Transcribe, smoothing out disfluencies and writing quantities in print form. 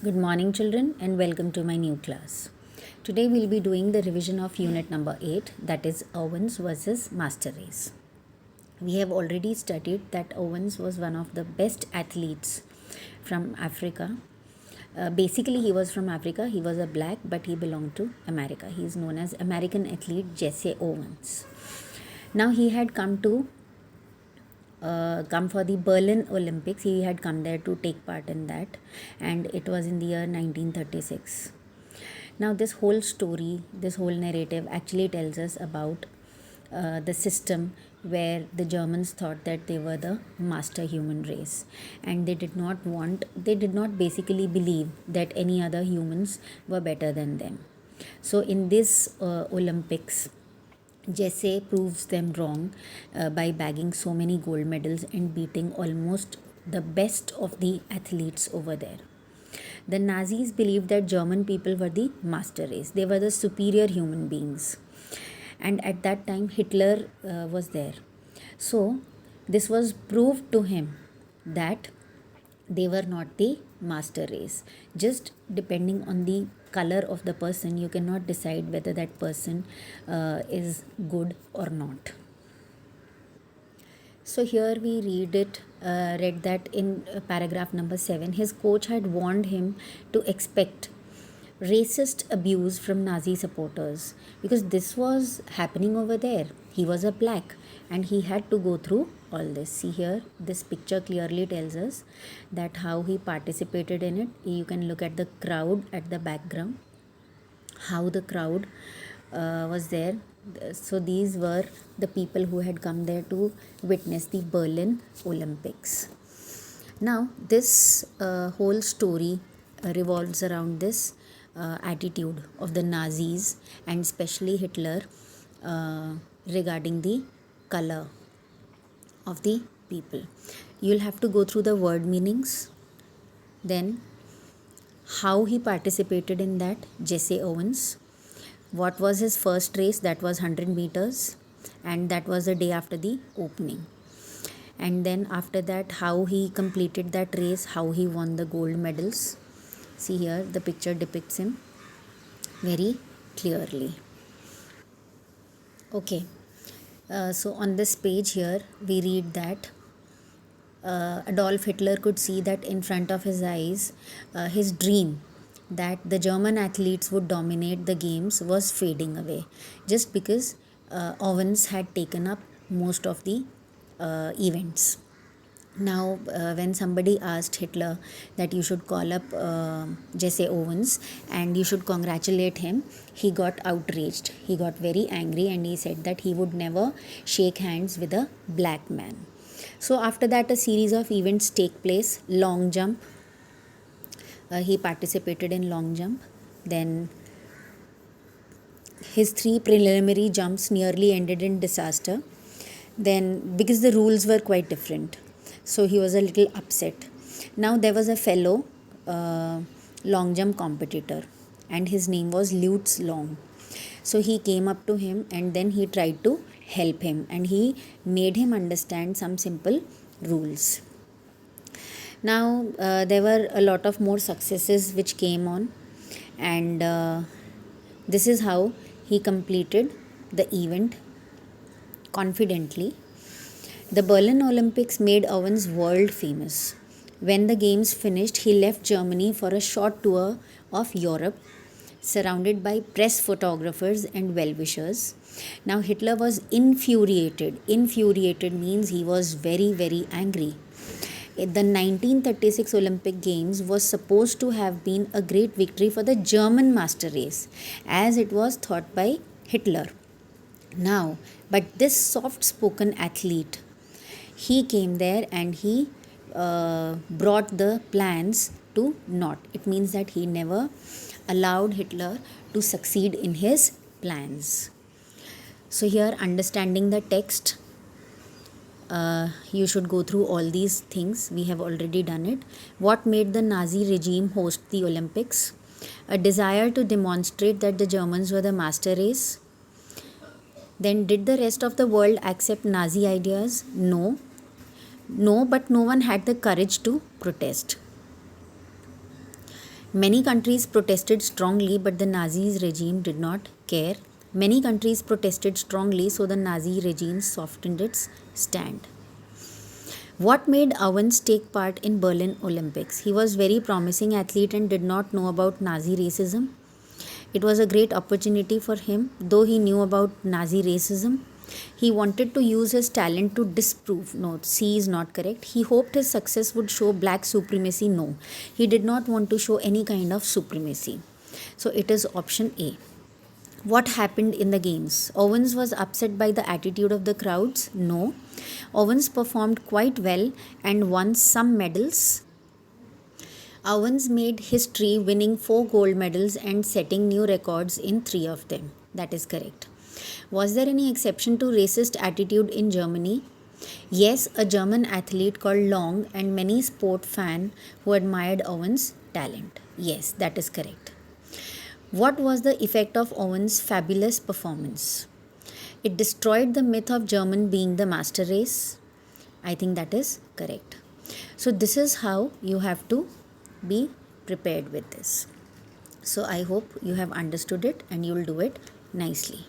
Good morning, children, and welcome to my new class. Today we'll be doing the revision of unit number 8, that is Owens versus Master Race. We have already studied that Owens was one of the best athletes from Africa. Basically, he was from Africa. He was a black, but he belonged to America. He is known as American athlete Jesse Owens. Now he had come for the Berlin Olympics. He had come there to take part in that, and it was in the year 1936. Now this whole story, this whole narrative actually tells us about the system where the Germans thought that they were the master human race, and they did not basically believe that any other humans were better than them. So in this Olympics, Jesse proves them wrong by bagging so many gold medals and beating almost the best of the athletes over there. The Nazis believed that German people were the master race, they were the superior human beings. And at that time, Hitler was there. So, this was proved to him that they were not the master race. Just depending on the color of the person, you cannot decide whether that person is good or not. So here we read that in paragraph number 7, his coach had warned him to expect racist abuse from Nazi supporters, because this was happening over there. He was a black and he had to go through all this. See here, this picture clearly tells us that how he participated in it. You can look at the crowd at the background, how the crowd was there. So these were the people who had come there to witness the Berlin Olympics. Now this whole story revolves around this attitude of the Nazis and especially Hitler regarding the color of the people. You'll have to go through the word meanings, then how he participated in that, Jesse Owens. What was his first race? That was 100 meters, and that was the day after the opening. And then after that, how he completed that race, how he won the gold medals. See here, the picture depicts him very clearly. Okay, so on this page here, we read that Adolf Hitler could see that in front of his eyes, his dream that the German athletes would dominate the games was fading away, just because Owens had taken up most of the events. Now, when somebody asked Hitler that you should call up Jesse Owens and you should congratulate him, he got outraged. He got very angry and he said that he would never shake hands with a black man. So after that, a series of events take place. Long jump. He participated in long jump. Then his 3 preliminary jumps nearly ended in disaster. Then, because the rules were quite different, so he was a little upset. Now there was a fellow long jump competitor and his name was Lutz Long. So he came up to him and then he tried to help him and he made him understand some simple rules. Now there were a lot of more successes which came on, and this is how he completed the event confidently. The Berlin Olympics made Owens world famous. When the games finished, he left Germany for a short tour of Europe, surrounded by press photographers and well-wishers. Now Hitler was infuriated. Infuriated means he was very, very angry. The 1936 Olympic Games was supposed to have been a great victory for the German master race, as it was thought by Hitler. Now, but this soft-spoken athlete, he came there and he brought the plans to naught. It means that he never allowed Hitler to succeed in his plans. So here, understanding the text, you should go through all these things. We have already done it. What made the Nazi regime host the Olympics? A desire to demonstrate that the Germans were the master race. Then, did the rest of the world accept Nazi ideas? No. No, but no one had the courage to protest. Many countries protested strongly, but the Nazi regime did not care. Many countries protested strongly, so the Nazi regime softened its stand. What made Owens take part in Berlin Olympics? He was very promising athlete and did not know about Nazi racism. It was a great opportunity for him, though he knew about Nazi racism. He wanted to use his talent to disprove. No, C is not correct. He hoped his success would show black supremacy. No, he did not want to show any kind of supremacy. So it is option A. What happened in the games? Owens was upset by the attitude of the crowds? No. Owens performed quite well and won some medals. Owens made history, winning 4 gold medals and setting new records in 3 of them. That is correct. Was there any exception to racist attitude in Germany? Yes, a German athlete called Long and many sport fans who admired Owens' talent. Yes, that is correct. What was the effect of Owens' fabulous performance? It destroyed the myth of German being the master race. I think that is correct. So this is how you have to be prepared with this. So I hope you have understood it and you will do it nicely.